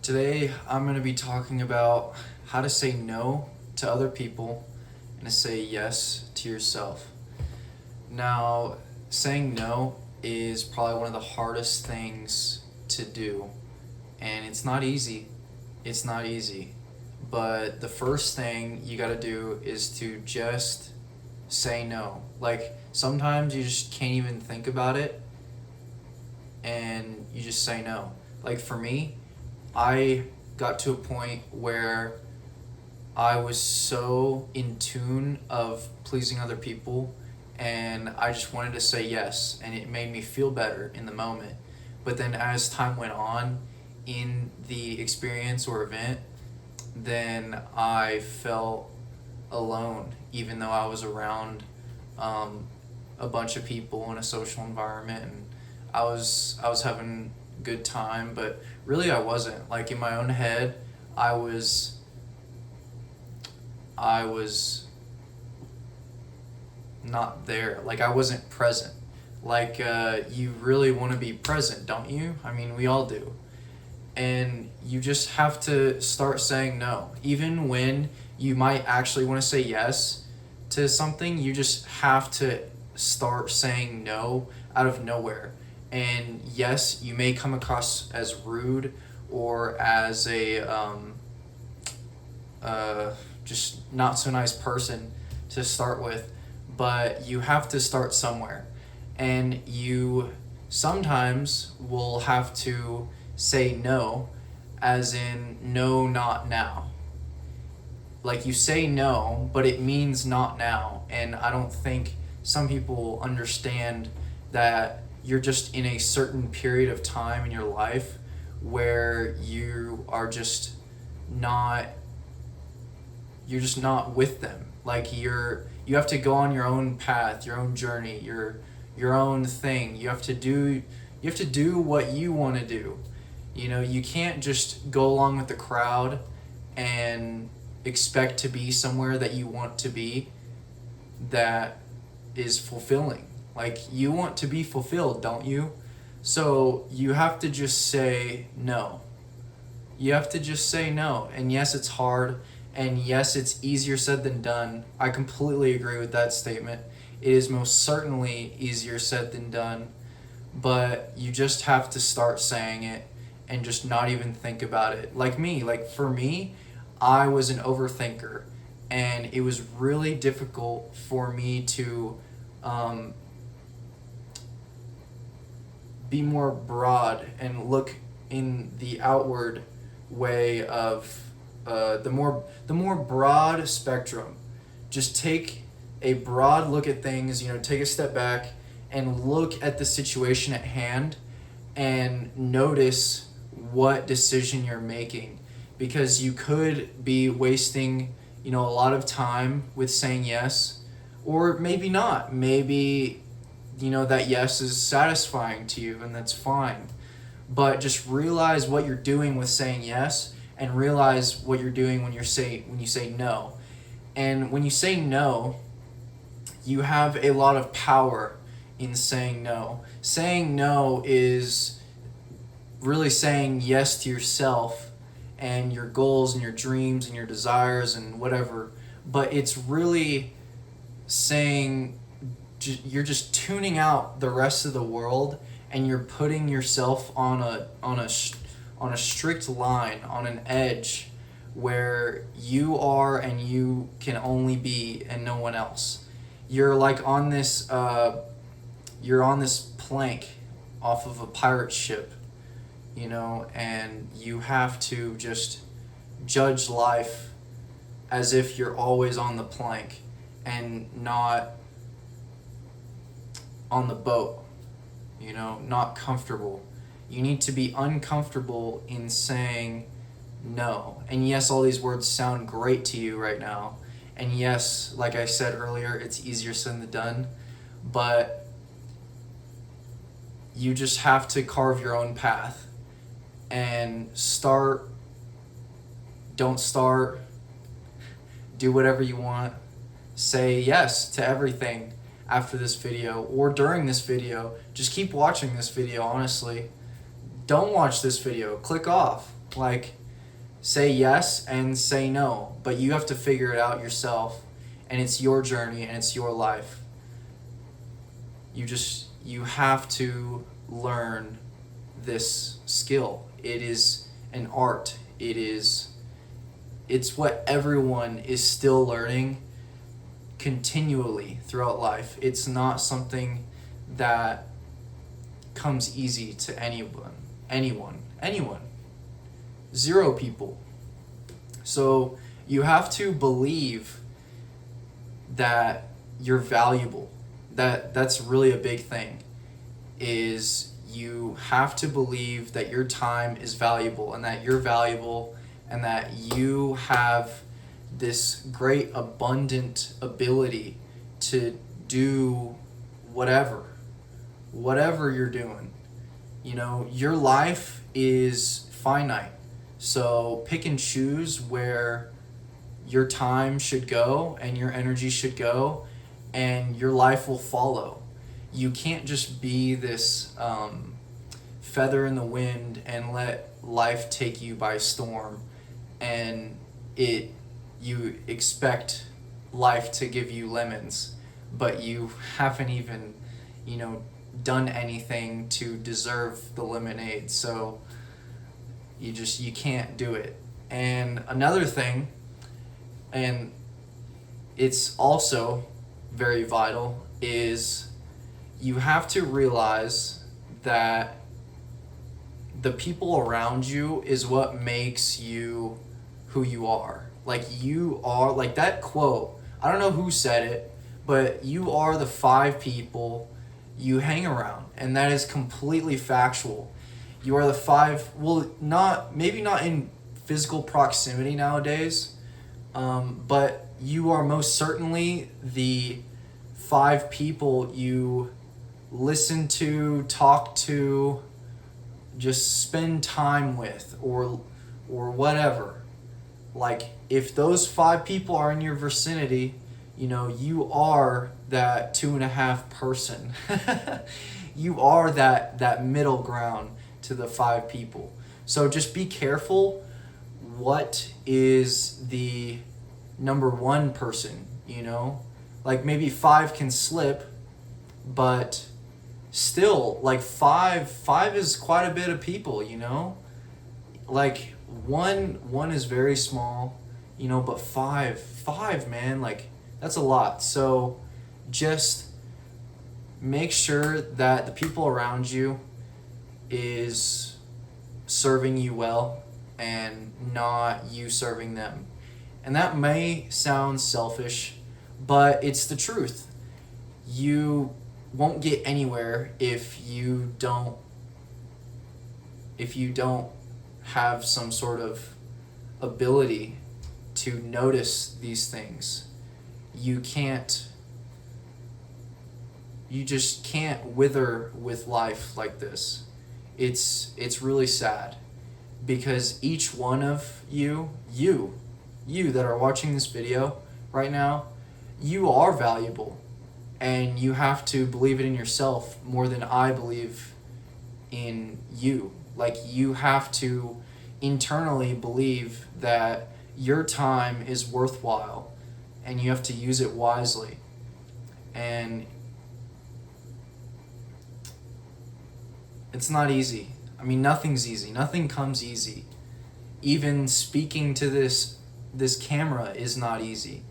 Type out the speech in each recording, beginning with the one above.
Today, I'm going to be talking about how to say no to other people and to say yes to yourself. Now, saying no is probably one of the hardest things to do, and it's not easy. It's not easy. But the first thing you got to do is to just say no. Like, sometimes you just can't even think about it and you just say no. Like, for me, I got to a point where I was so in tune of pleasing other people and I just wanted to say yes, and it made me feel better in the moment. But then as time went on in the experience or event, then I felt alone, even though I was around a bunch of people in a social environment, and I was having a good time, but really I wasn't. Like, in my own head, I was I was not there. Like, I wasn't present. Like, you really want to be present, don't you? I mean, we all do. And you just have to start saying no. Even when you might actually want to say yes to something, you just have to start saying no out of nowhere. And yes, you may come across as rude or as a just not so nice person to start with, but you have to start somewhere. And you sometimes will have to say no, as in no, not now. Like, you say no, but it means not now. And I don't think some people understand that you're just in a certain period of time in your life where not you're just not with them. Like, you have to go on your own path, your own journey, your own thing. You have to do what you want to do. You can't just go along with the crowd and expect to be somewhere that you want to be that is fulfilling. Like, you want to be fulfilled, don't you? So you have to just say no. You have to just say no. And yes, it's hard. And yes, it's easier said than done. I completely agree with that statement. It is most certainly easier said than done. But you just have to start saying it and just not even think about it. Like me, for me, I was an overthinker. And it was really difficult for me to be more broad and look in the outward way of the more broad spectrum. Just take a broad look at things, take a step back and look at the situation at hand and notice what decision you're making, because you could be wasting a lot of time with saying yes, or maybe not. Maybe that yes is satisfying to you, and that's fine. But just realize what you're doing with saying yes, and realize what you're doing when you say no. And when you say no, you have a lot of power in saying no. Saying no is really saying yes to yourself and your goals and your dreams and your desires and whatever. But it's really saying you're just tuning out the rest of the world, and you're putting yourself on a strict line, on an edge where you are and you can only be and no one else. You're like on this plank off of a pirate ship, and you have to just judge life as if you're always on the plank and not on the boat, not comfortable. You need to be uncomfortable in saying no. And yes, all these words sound great to you right now. And yes, like I said earlier, it's easier said than done. But you just have to carve your own path and don't start, do whatever you want, say yes to everything after this video or during this video. Just keep watching this video, honestly. Don't watch this video. Click off. Like, say yes and say no, but you have to figure it out yourself, and it's your journey and it's your life. You have to learn this skill. It is an art. It's what everyone is still learning continually throughout life. It's not something that comes easy to anyone. Zero people. So you have to believe that you're valuable. That's really a big thing, is you have to believe that your time is valuable, and that you're valuable, and that you have this great abundant ability to do whatever you're doing. Your life is finite. So pick and choose where your time should go and your energy should go, and your life will follow. You can't just be this feather in the wind and let life take you by storm, and you expect life to give you lemons, but you haven't even done anything to deserve the lemonade. So you can't do it. And another thing, and it's also very vital, is you have to realize that the people around you is what makes you who you are. Like, you are, like that quote, I don't know who said it, but you are the 5 people you hang around, and that is completely factual. You are the 5, well, maybe not in physical proximity nowadays, but you are most certainly the 5 people you listen to, talk to, just spend time with, or whatever. Like, if those 5 people are in your vicinity, you are that 2.5 person. You are that middle ground to the 5 people. So just be careful what is the number 1 person, Like, maybe 5 can slip, but still, like, five is quite a bit of people, Like, one is very small, but five, man, like, that's a lot. So just make sure that the people around you is serving you well, and not you serving them. And that may sound selfish, but it's the truth. You won't get anywhere if you don't have some sort of ability to notice these things. You just can't wither with life like this. It's really sad, because each one of you that are watching this video right now, you are valuable, and you have to believe it in yourself more than I believe in you. Like, you have to internally believe that your time is worthwhile, and you have to use it wisely. And it's not easy. I mean, nothing's easy. Nothing comes easy. Even speaking to this camera is not easy.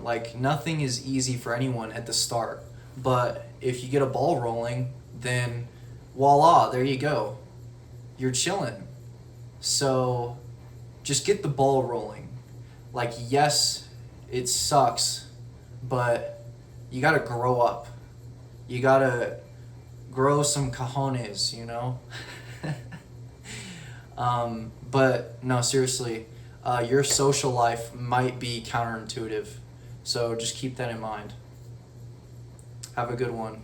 Like, nothing is easy for anyone at the start. But if you get a ball rolling, then voila, there you go. You're chilling. So just get the ball rolling. Like, yes, it sucks, but you gotta grow up. You gotta grow some cojones, But no, seriously, your social life might be counterintuitive. So just keep that in mind. Have a good one.